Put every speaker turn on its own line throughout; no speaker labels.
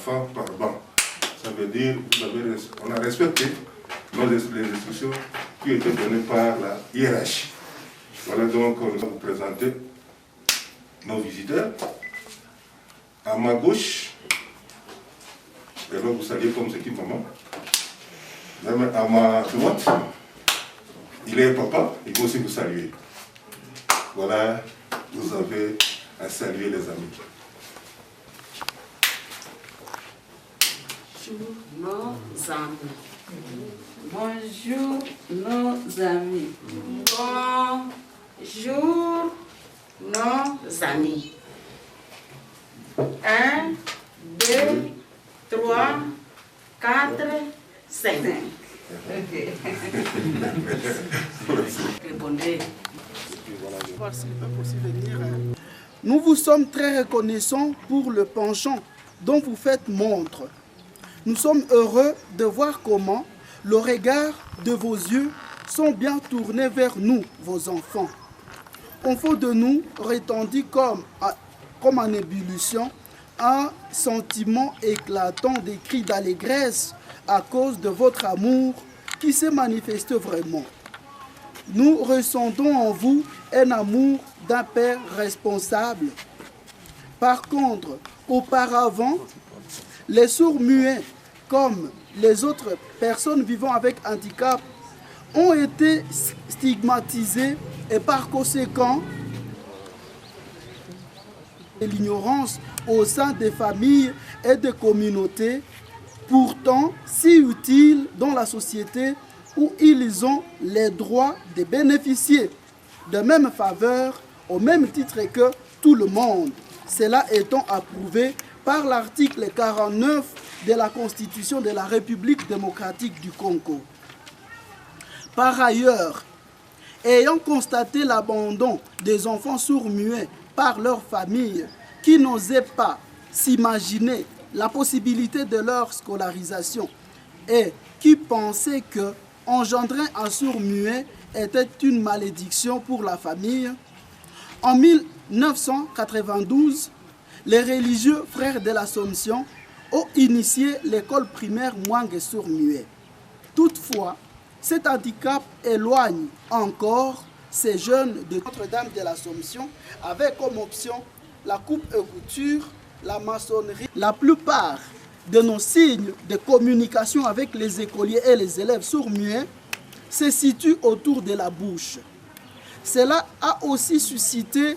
enfants par banc. Ça veut dire qu'on a respecté les instructions qui étaient données par la hiérarchie. Voilà donc, nous allons vous présenter nos visiteurs. À ma gauche, et là vous saluez comme c'est qui maman. À ma droite, il est papa, il faut aussi vous saluer. Voilà, vous avez à saluer les amis.
Bonjour nos amis.
Bonjour nos amis.
Bonjour nos amis. 1, 2, 3, 4, 5. Répondez.
Nous vous sommes très reconnaissants pour le penchant dont vous faites montre. Nous sommes heureux de voir comment le regard de vos yeux sont bien tournés vers nous, vos enfants. On fait de nous retentit comme en ébullition un sentiment éclatant des cris d'allégresse à cause de votre amour qui se manifeste vraiment. Nous ressentons en vous un amour d'un père responsable. Par contre, auparavant, les sourds-muets, comme les autres personnes vivant avec handicap, ont été stigmatisés et par conséquent, l'ignorance au sein des familles et des communautés, pourtant si utiles dans la société où ils ont les droits de bénéficier de mêmes faveurs au même titre que tout le monde. Cela étant approuvé par l'article 49 de la Constitution de la République démocratique du Congo. Par ailleurs, ayant constaté l'abandon des enfants sourds-muets par leurs familles qui n'osaient pas s'imaginer la possibilité de leur scolarisation et qui pensaient que engendrer un sourd-muet était une malédiction pour la famille, en 1992, les religieux frères de l'Assomption ont initié l'école primaire Mwange sourd-muet. Toutefois, cet handicap éloigne encore ces jeunes de Notre-Dame de l'Assomption avec comme option la coupe et couture, la maçonnerie. La plupart de nos signes de communication avec les écoliers et les élèves sourds-muets se situent autour de la bouche. Cela a aussi suscité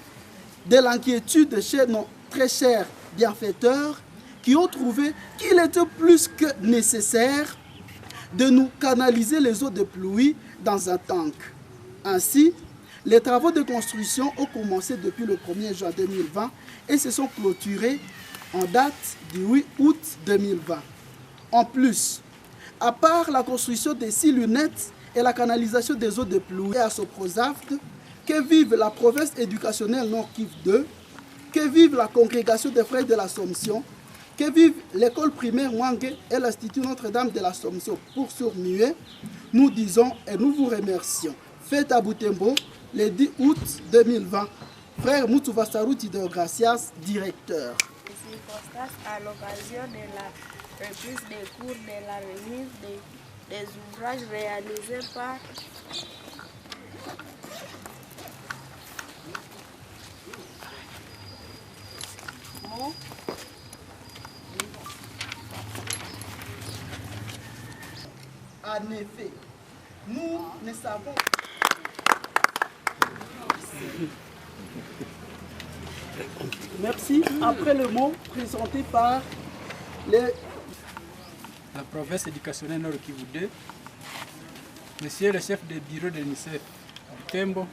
de l'inquiétude chez nos très chers bienfaiteurs qui ont trouvé qu'il était plus que nécessaire de nous canaliser les eaux de pluie dans un tank. Ainsi, les travaux de construction ont commencé depuis le 1er juin 2020 et se sont clôturés en date du 8 août 2020. En plus, à part la construction des 6 lunettes et la canalisation des eaux de pluie à Soprosaft, que vive la province éducationnelle Nord-Kivu 2, que vive la congrégation des frères de l'Assomption, que vive l'école primaire Mwange et l'Institut Notre-Dame de l'Assomption pour sourds-muets, nous disons et nous vous remercions. Fête à Butembo, le 10 août 2020. Frère Moutouva Sarouti de Gracias, directeur.
Circonstances à l'occasion de la reprise des cours de la remise des ouvrages réalisés par
En effet, nous ne savons pas. Merci. Après le mot présenté par la
province éducationnelle Nord Kivu 2, Monsieur le chef de bureau de l'UNICEF Butembo,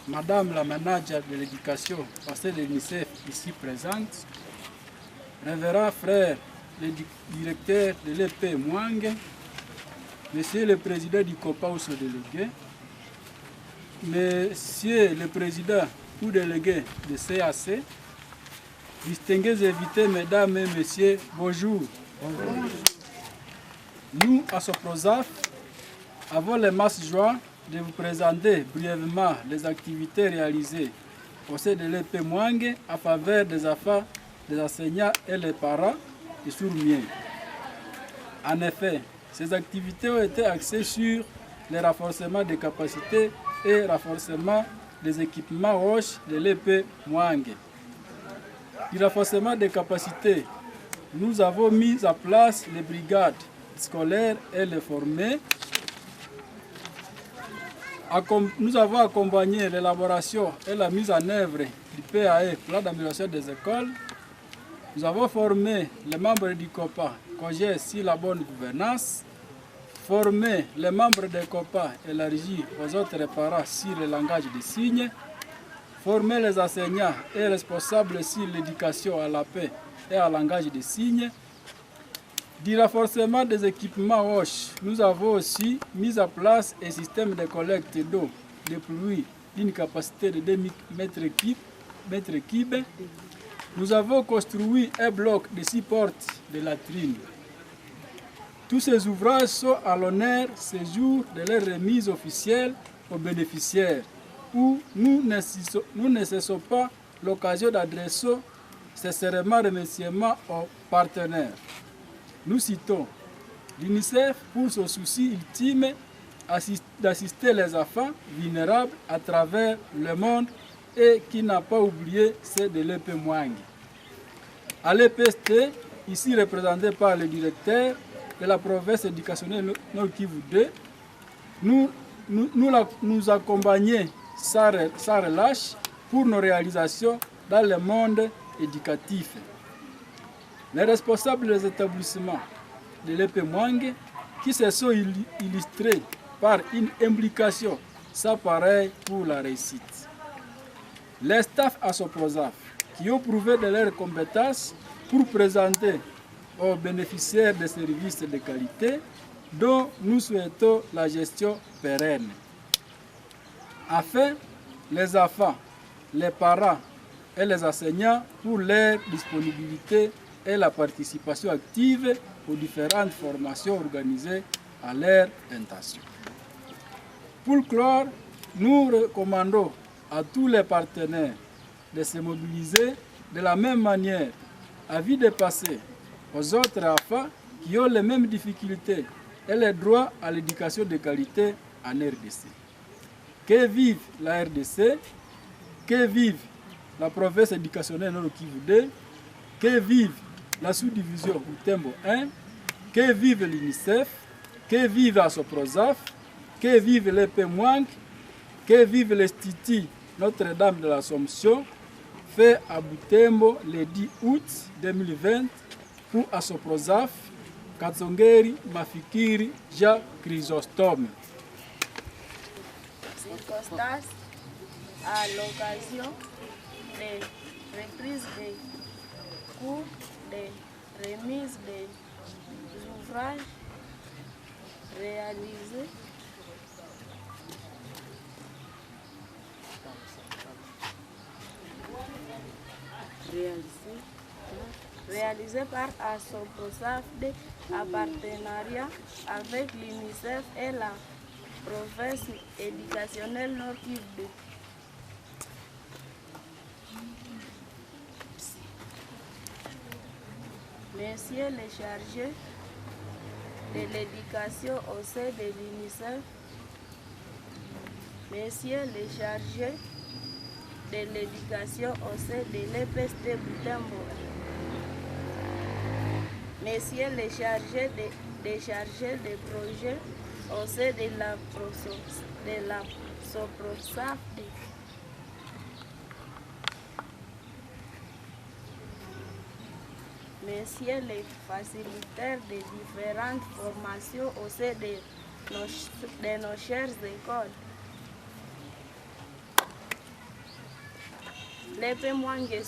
Madame la manager de l'éducation au sein de l'UNICEF ici présente, Révérend frère le directeur de l'EP Mwange, Monsieur le président du COPA ou délégué, Monsieur le président ou délégué de CAC, distingués invités, mesdames et messieurs, bonjour. Bonjour. Nous, à Soprozaf, avons l'immense joie de vous présenter brièvement les activités réalisées au sein de l'EP Mwange en faveur des enfants, des enseignants et les parents et Sourmier. En effet, ces activités ont été axées sur le renforcement des capacités et renforcement des équipements roches de l'EP Mwangue. Du renforcement des capacités, nous avons mis en place les brigades scolaires et les formés. Nous avons accompagné l'élaboration et la mise en œuvre du PAE, plan d'amélioration des écoles. Nous avons formé les membres du COPA, COGES sur la bonne gouvernance, formé les membres des COPA élargis aux autres parents sur le langage des signes, formé les enseignants et responsables sur l'éducation à la paix et au langage des signes. Du renforcement des équipements roches, nous avons aussi mis en place un système de collecte d'eau de pluie d'une capacité de 2 mètres cubes. Nous avons construit un bloc de 6 portes de latrines. Tous ces ouvrages sont à l'honneur ce jour de leur remise officielle aux bénéficiaires, où nous ne cessons pas l'occasion d'adresser sincèrement remerciements aux partenaires. Nous citons l'UNICEF pour son souci ultime d'assister les enfants vulnérables à travers le monde et qui n'a pas oublié ceux de l'EP Mwangue. À l'EPST, ici représenté par le directeur de la province éducationnelle Nord Kivu 2, nous accompagnons sans relâche pour nos réalisations dans le monde éducatif. Les responsables des établissements de l'EP Mwangue qui se sont illustrés par une implication sans pareil pour la réussite. Les staffs à Soprozaf qui ont prouvé de leurs compétences pour présenter aux bénéficiaires des services de qualité dont nous souhaitons la gestion pérenne. Enfin, les enfants, les parents et les enseignants pour leur disponibilité et la participation active aux différentes formations organisées à leur intention. Pour clore, nous recommandons à tous les partenaires de se mobiliser de la même manière afin de passer aux autres enfants qui ont les mêmes difficultés et les droits à l'éducation de qualité en RDC. Que vive la RDC, que vive la province éducationnelle Nord Kivu 2, que vive la sous-division Butembo 1, que vive l'UNICEF, que vive Asoprozaf, que vive l'EP Mwangue, que vive l'Institut Notre-Dame de l'Assomption, fait à Butembo le 10 août 2020 pour Asoprozaf, Katsongeri, Mafikiri, Jacques Chrysostome.
Circonstances à l'occasion des reprises des cours, des remises des ouvrages réalisés par Asoprozaf en partenariat avec l'UNICEF et la province éducationnelle Nord Kivu 2. Messieurs les chargés de l'éducation au sein de l'UNICEF, Messieurs les chargés de l'éducation au sein de l'EPST Butembo, Messieurs les chargés de projets au sein de la Soprozaf, Messieurs les facilitaires de différentes formations au sein de nos chères écoles, l'EP Mwangue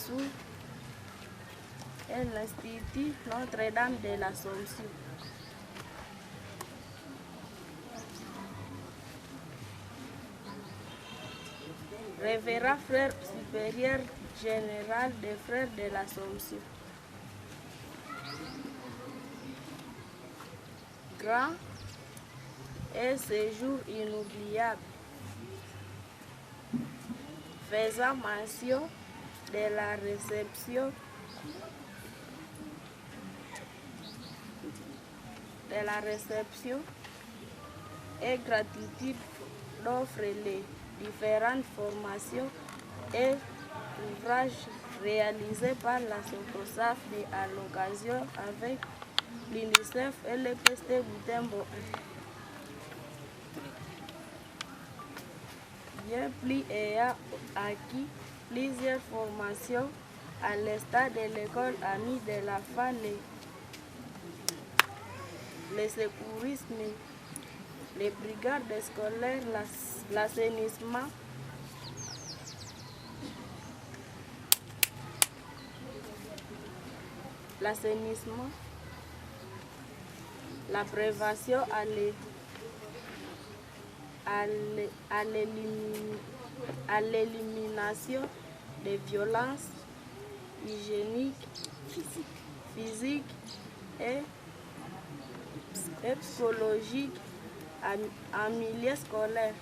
et l'Institut Notre-Dame de l'Assomption. Révérend frère supérieur général des frères de l'Assomption. Grand et séjour inoubliable, faisant mention de la réception de la réception et gratitude d'offre les différentes formations et ouvrages réalisés par la SOPROSAFDE à l'occasion avec l'UNICEF et le PST Butembo. Bien plus ayant acquis plusieurs formations à l'instar de l'école Amie de la Femme, le secourisme, les brigades scolaires, l'assainissement, la prévention à l'élimination des violences hygiéniques, physiques et psychologiques en milieu scolaire.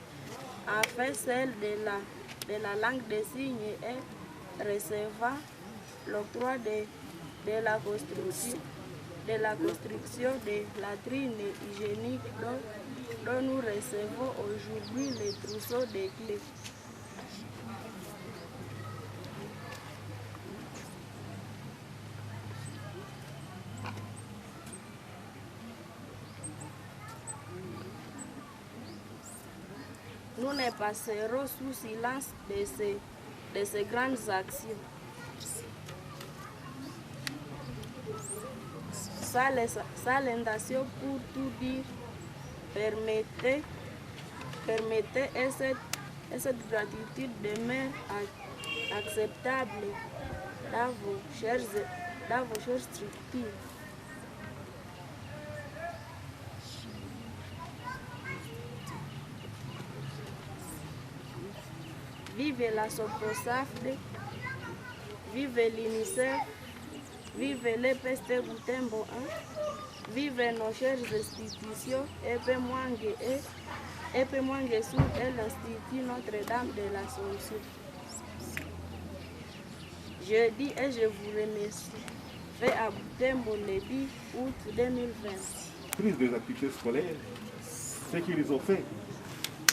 Enfin, celle de la langue des signes et recevant l'octroi de la construction de latrines hygiéniques dont nous recevons aujourd'hui les trousseaux de clés. Nous ne passerons sous silence de ces grandes actions. Salutation pour tout dire, permettez et cette gratitude demeure acceptable dans vos chères structures. Vive la SOPROSAFDE, vive l'UNICEF, vive le PST Butembo 1, vive nos chères institutions, EP Mwangue Sud et l'Institut Notre-Dame de l'Assomption. Je dis et je vous remercie. Fait à Butembo le 10 août 2020.
Prise des activités scolaires, ce qu'ils ont fait,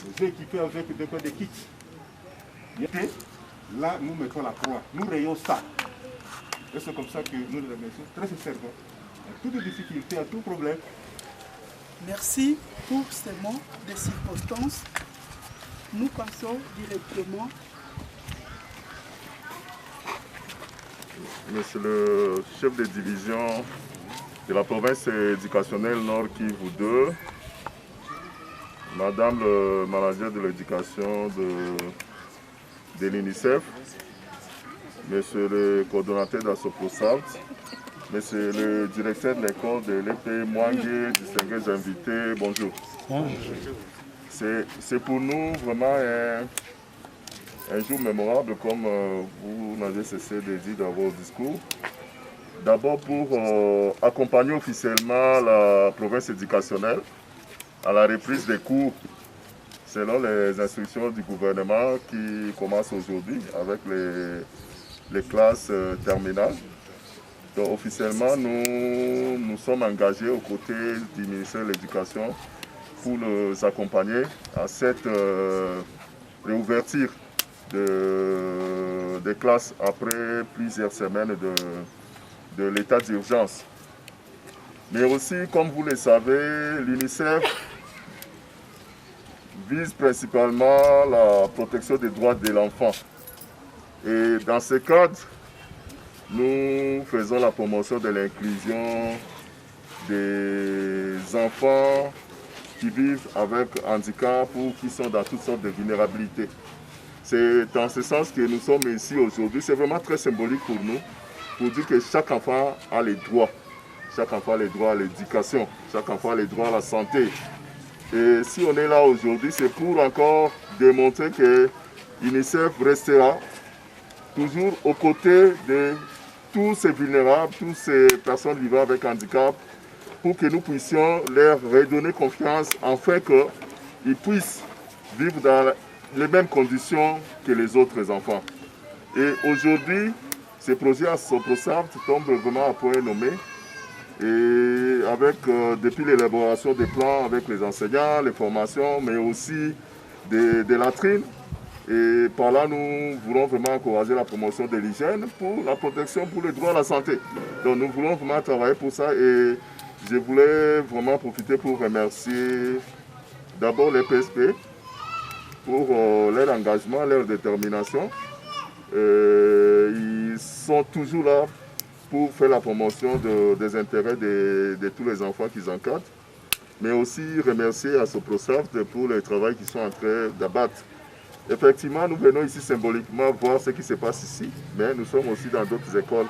nous équiper avec des kits. Là, nous mettons la croix, nous rayons ça. Et c'est comme ça que nous les remercions très sincèrement. À toute difficulté, à tout problème.
Merci pour ces mots de circonstance. Nous passons directement.
Monsieur le chef de division de la province éducationnelle Nord Kivu 2, Madame le manager de l'éducation de l'UNICEF, Monsieur le coordonnateur de la SOPROSAFDE, Monsieur le directeur de l'école de l'EP Mwangue, distingués invités, bonjour. C'est pour nous vraiment un jour mémorable, comme vous n'avez cessé de dire dans vos discours. D'abord pour accompagner officiellement la province éducationnelle à la reprise des cours selon les instructions du gouvernement qui commencent aujourd'hui avec les classes terminales. Donc officiellement, nous sommes engagés aux côtés du ministère de l'Éducation pour les accompagner à cette réouverture des classes après plusieurs semaines de l'état d'urgence. Mais aussi, comme vous le savez, l'UNICEF vise principalement la protection des droits de l'enfant. Et dans ce cadre, nous faisons la promotion de l'inclusion des enfants qui vivent avec handicap ou qui sont dans toutes sortes de vulnérabilités. C'est dans ce sens que nous sommes ici aujourd'hui. C'est vraiment très symbolique pour nous, pour dire que chaque enfant a les droits. Chaque enfant a les droits à l'éducation, chaque enfant a les droits à la santé. Et si on est là aujourd'hui, c'est pour encore démontrer que l'UNICEF restera toujours aux côtés de tous ces vulnérables, toutes ces personnes vivant avec handicap, pour que nous puissions leur redonner confiance afin qu'ils puissent vivre dans les mêmes conditions que les autres enfants. Et aujourd'hui, ce projet à SOPROSAFDE tombe vraiment à point nommé Et avec, depuis l'élaboration des plans avec les enseignants, les formations, mais aussi des latrines. Et par là, nous voulons vraiment encourager la promotion de l'hygiène pour la protection, pour le droit à la santé. Donc nous voulons vraiment travailler pour ça et je voulais vraiment profiter pour remercier d'abord les PSP pour leur engagement, leur détermination. Ils sont toujours là pour faire la promotion des intérêts de tous les enfants qu'ils encadrent, mais aussi remercier à Soprosaft pour le travail qu'ils sont en train d'abattre. Effectivement, nous venons ici symboliquement voir ce qui se passe ici, mais nous sommes aussi dans d'autres écoles,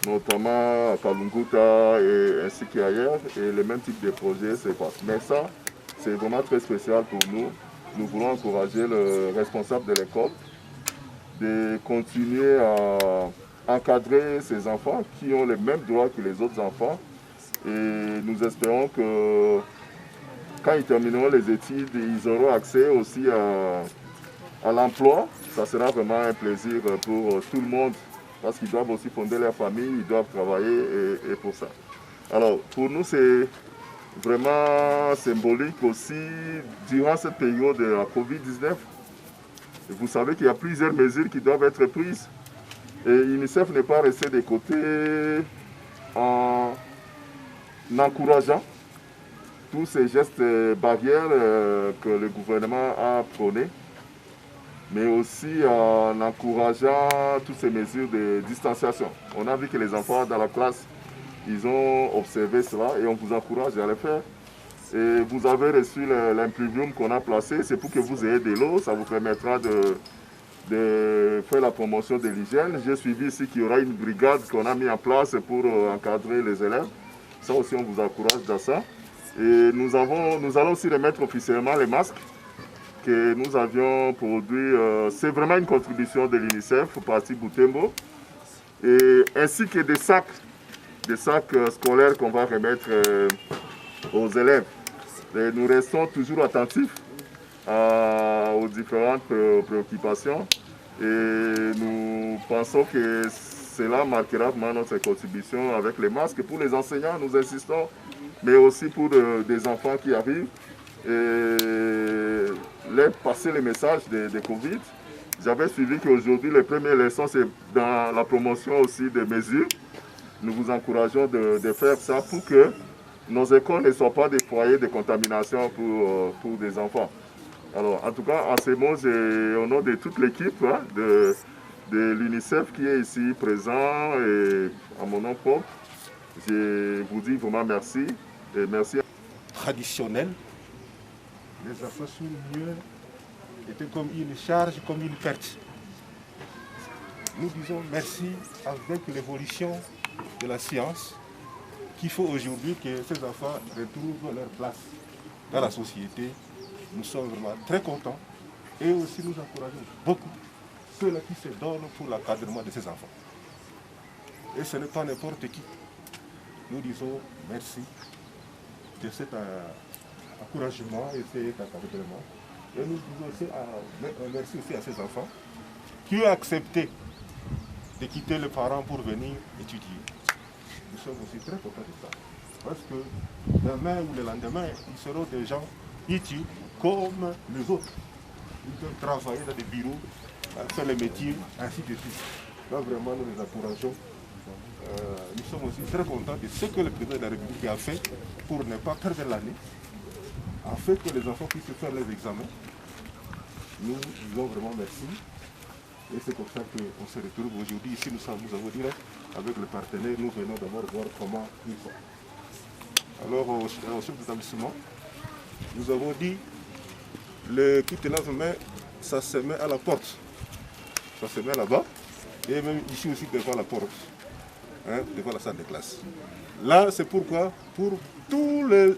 notamment à Kalunguta et ainsi qu'ailleurs, et le même type de projet se passe. Mais ça, c'est vraiment très spécial pour nous. Nous voulons encourager le responsable de l'école de continuer à encadrer ces enfants qui ont les mêmes droits que les autres enfants. Et nous espérons que quand ils termineront les études, ils auront accès aussi à l'emploi. Ça sera vraiment un plaisir pour tout le monde parce qu'ils doivent aussi fonder leur famille, ils doivent travailler et pour ça. Alors pour nous c'est vraiment symbolique aussi durant cette période de la Covid-19. Vous savez qu'il y a plusieurs mesures qui doivent être prises et UNICEF n'est pas resté de côté en encourageant tous ces gestes barrières que le gouvernement a prônés, mais aussi en encourageant toutes ces mesures de distanciation. On a vu que les enfants dans la classe, ils ont observé cela et on vous encourage à le faire. Et vous avez reçu l'impluvium qu'on a placé, c'est pour que vous ayez de l'eau, ça vous permettra de faire la promotion de l'hygiène. J'ai suivi ici qu'il y aura une brigade qu'on a mis en place pour encadrer les élèves. Ça aussi, on vous encourage dans ça. Et nous allons aussi remettre officiellement les masques que nous avions produits. C'est vraiment une contribution de l'UNICEF au parti Butembo. Et ainsi que des sacs scolaires qu'on va remettre aux élèves. Et nous restons toujours attentifs aux différentes préoccupations et nous pensons que cela marquera vraiment notre contribution avec les masques. Pour les enseignants, nous insistons, mais aussi pour des enfants qui arrivent, et leur passer le message de Covid. J'avais suivi qu'aujourd'hui, les premières leçons, c'est dans la promotion aussi des mesures. Nous vous encourageons de faire ça pour que nos écoles ne soient pas des foyers de contamination pour des enfants. Alors, en tout cas, en ces mots, au nom de toute l'équipe de l'UNICEF qui est ici présent et à mon nom propre, je vous dis vraiment merci et merci.
Traditionnel, les enfants sur mieux étaient comme une charge, comme une perte. Nous disons merci avec l'évolution de la science qu'il faut aujourd'hui que ces enfants retrouvent leur place dans la société. Nous sommes vraiment très contents et aussi nous encourageons beaucoup ceux-là qui se donnent pour l'encadrement de ces enfants. Et ce n'est pas n'importe qui. Nous disons merci de cet encouragement et cet encadrement. Et nous disons aussi merci aussi à ces enfants qui ont accepté de quitter les parents pour venir étudier. Nous sommes aussi très contents de ça. Parce que demain ou le lendemain, ils seront des gens utiles comme les autres. Ils peuvent travailler dans des bureaux, faire les métiers, ainsi de suite. Donc vraiment, nous les encourageons. Nous sommes aussi très contents de ce que le président de la République a fait pour ne pas perdre l'année, afin que les enfants puissent faire les examens. Nous disons vraiment merci. Et c'est comme ça qu'on se retrouve aujourd'hui. Ici, nous avons dit avec le partenaire, nous venons d'abord voir comment ils font. Alors, au chef d'établissement, nous avons dit, le kit de lave-main, ça se met à la porte. Ça se met là-bas, et même ici aussi devant la porte, devant la salle de classe. Là, c'est pourquoi, pour tous les,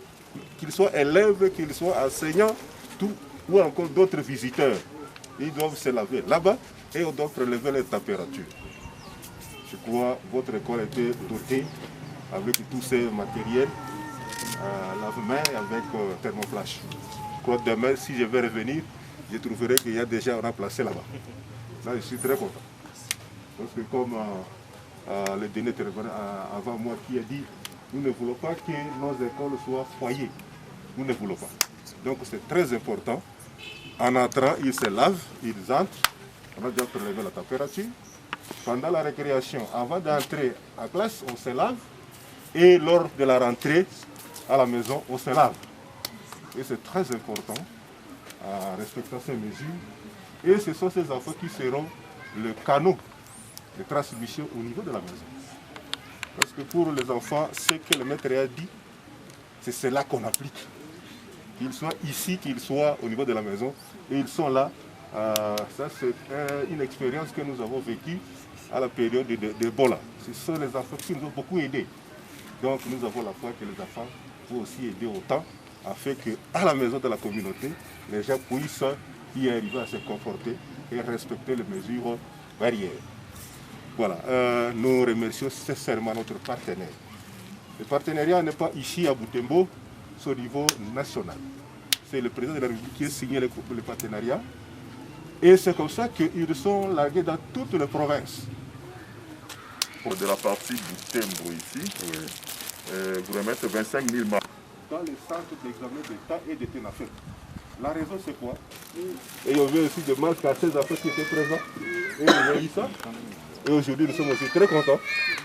qu'ils soient élèves, qu'ils soient enseignants, ou encore d'autres visiteurs, ils doivent se laver là-bas et on doit prélever les températures. Je crois que votre école était dotée avec tous ces matériels, lave-main avec thermoflash. Je crois que demain, si je vais revenir, je trouverai qu'il y a déjà un placé là-bas. Là, je suis très content. Parce que comme le dernier intervenant avant moi qui a dit nous ne voulons pas que nos écoles soient foyers. Nous ne voulons pas. Donc c'est très important. En entrant, ils se lavent, ils entrent. On a déjà prélevé la température. Pendant la récréation, avant d'entrer en classe, on se lave. Et lors de la rentrée à la maison, on se lave. Et c'est très important à respecter ces mesures. Et ce sont ces enfants qui seront le canot de transmission au niveau de la maison. Parce que pour les enfants, ce que le maître a dit, c'est cela qu'on applique. Qu'ils soient ici, qu'ils soient au niveau de la maison. Et ils sont là. Ça, c'est une expérience que nous avons vécue à la période d'Ebola. Ce sont les enfants qui nous ont beaucoup aidés. Donc nous avons la foi que les enfants vont aussi aider autant, afin qu'à la maison de la communauté, les gens puissent y arriver à se comporter et respecter les mesures barrières. Voilà, nous remercions sincèrement notre partenaire. Le partenariat n'est pas ici à Butembo, c'est au niveau national. C'est le président de la République qui a signé le partenariat. Et c'est comme ça qu'ils sont largués dans toutes les provinces.
De la partie Butembo ici, vous remettez 25 000 marques.
Dans les centres d'examen d'État et de TENAFEC. La raison c'est quoi? Et on vient aussi de marques à ces enfants qui étaient présents. Et on a eu ça. Et aujourd'hui nous sommes aussi très contents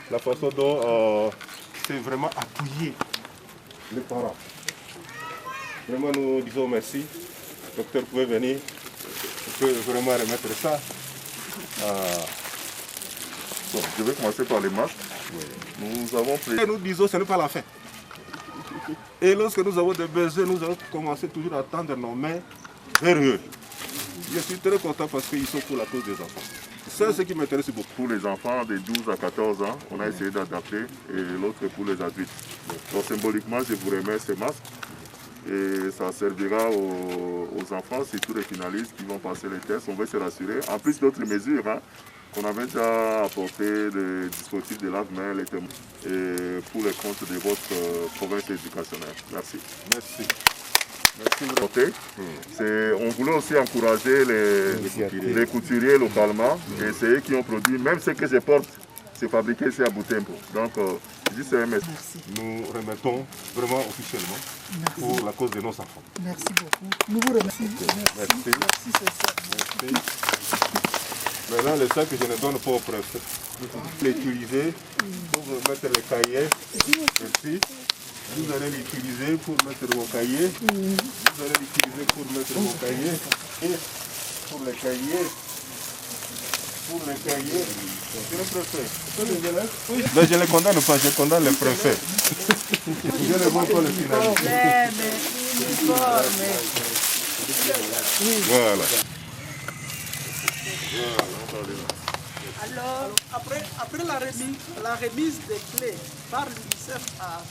de la façon dont c'est vraiment appuyer les parents. Vraiment nous disons merci. Docteur, vous pouvez venir. Vous pouvez vraiment remettre ça.
Bon, je vais commencer par les masques. Nous avons pris...
Nous disons ce n'est pas la fin. Et lorsque nous avons des besoins, nous allons commencer toujours à tendre nos mains vers eux. Je suis très content parce qu'ils sont pour la cause des enfants. C'est ce qui m'intéresse beaucoup.
Pour les enfants de 12 à 14 ans, on a essayé d'adapter et l'autre pour les adultes. Donc symboliquement, je vous remets ces masques et ça servira aux enfants, surtout les finalistes qui vont passer les tests. On veut se rassurer. En plus d'autres mesures, qu'on avait déjà apporté des dispositifs de lave-mains, les témoins, et pour les comptes de votre province éducationnelle. Merci.
Merci.
On voulait aussi encourager les couturiers localement, et c'est eux qui ont produit, même ce que je porte, c'est fabriqué ici à Butembo. Donc, juste un message.
Nous remettons vraiment officiellement pour la cause de nos enfants.
Merci beaucoup. Nous vous remercions.
Merci.
Merci, c'est ça.
Maintenant, le sac que je ne donne pas au préfet. Vous l'utilisez pour mettre les cahiers. Merci. Vous allez l'utiliser pour mettre vos cahiers. Vous allez l'utiliser pour mettre vos cahiers. Et pour les cahiers. Pour les cahiers. C'est le préfet. Mais je ne les condamne pas, je condamne le préfet. Je ne vois pas le finalité. Voilà.
Alors, après la remise des clés par l'UNICEF à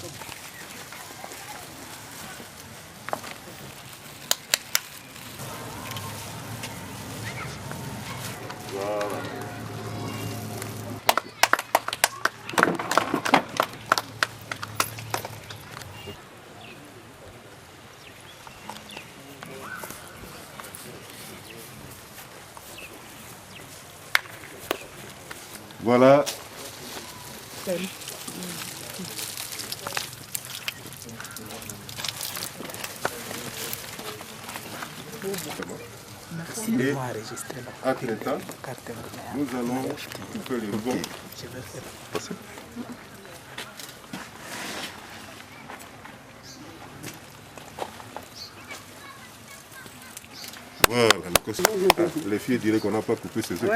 Voilà.
Voilà.
Merci.
Et entre-temps, nous allons couper les rubans. Voilà, les filles diraient qu'on n'a pas coupé ses œufs.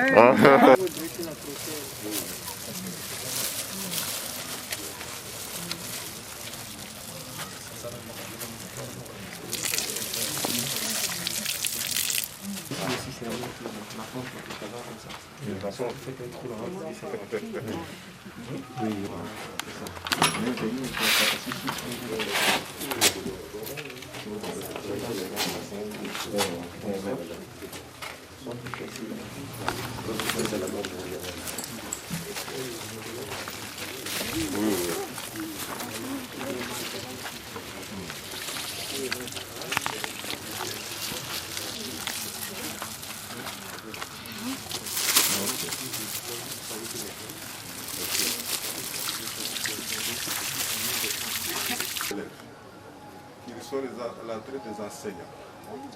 l'entrée des enseignants.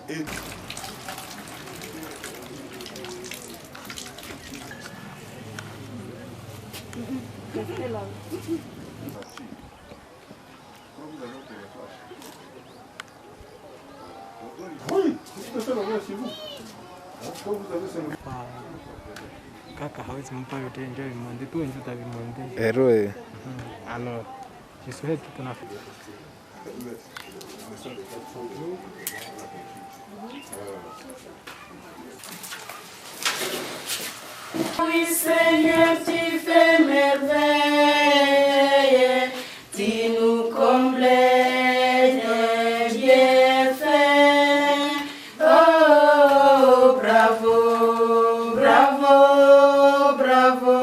Et oui, vous pouvez faire la main chez vous. Quand vous avez ce
Kaka hawezi mpa yote ndio vimonde tu ndio tavimonde.
Eroe.
Alors, je souhaite que ton affaire.
Oui Seigneur, tu fais merveille, tu nous comblais de bienfaits. Oh, bravo, bravo, bravo.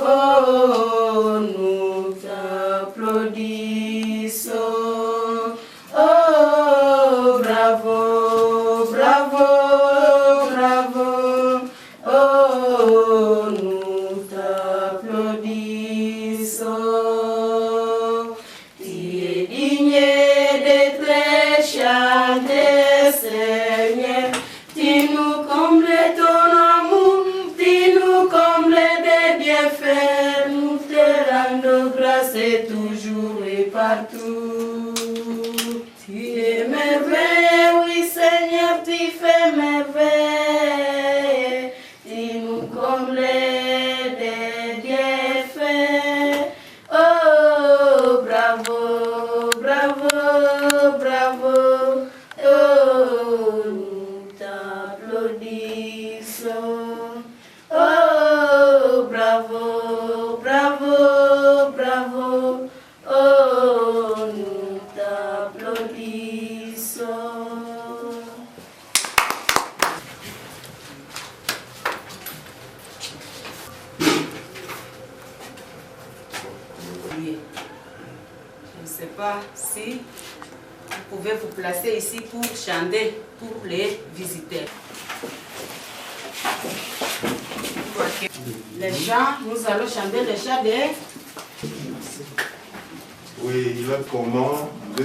Oh, nous t'applaudissons. Oh, bravo, bravo, bravo. Oh, nous t'applaudissons. Tu es digne d'être chanté, Seigneur. Tu nous combles ton amour, tu nous combles des bienfaits. Nous te rendons grâce toujours et partout. Tu es merveilleux, oui Seigneur, tu fais merveille. Tu nous combles des bienfaits. Oh, bravo, bravo, bravo. Oh, nous t'applaudissons. Oh, bravo, bravo, bravo. Oh, nous t'applaudissons. Je ne sais pas si vous pouvez vous placer ici pour chanter pour les visiteurs. Les chants, nous allons chanter les chants de...
oui, il a comment de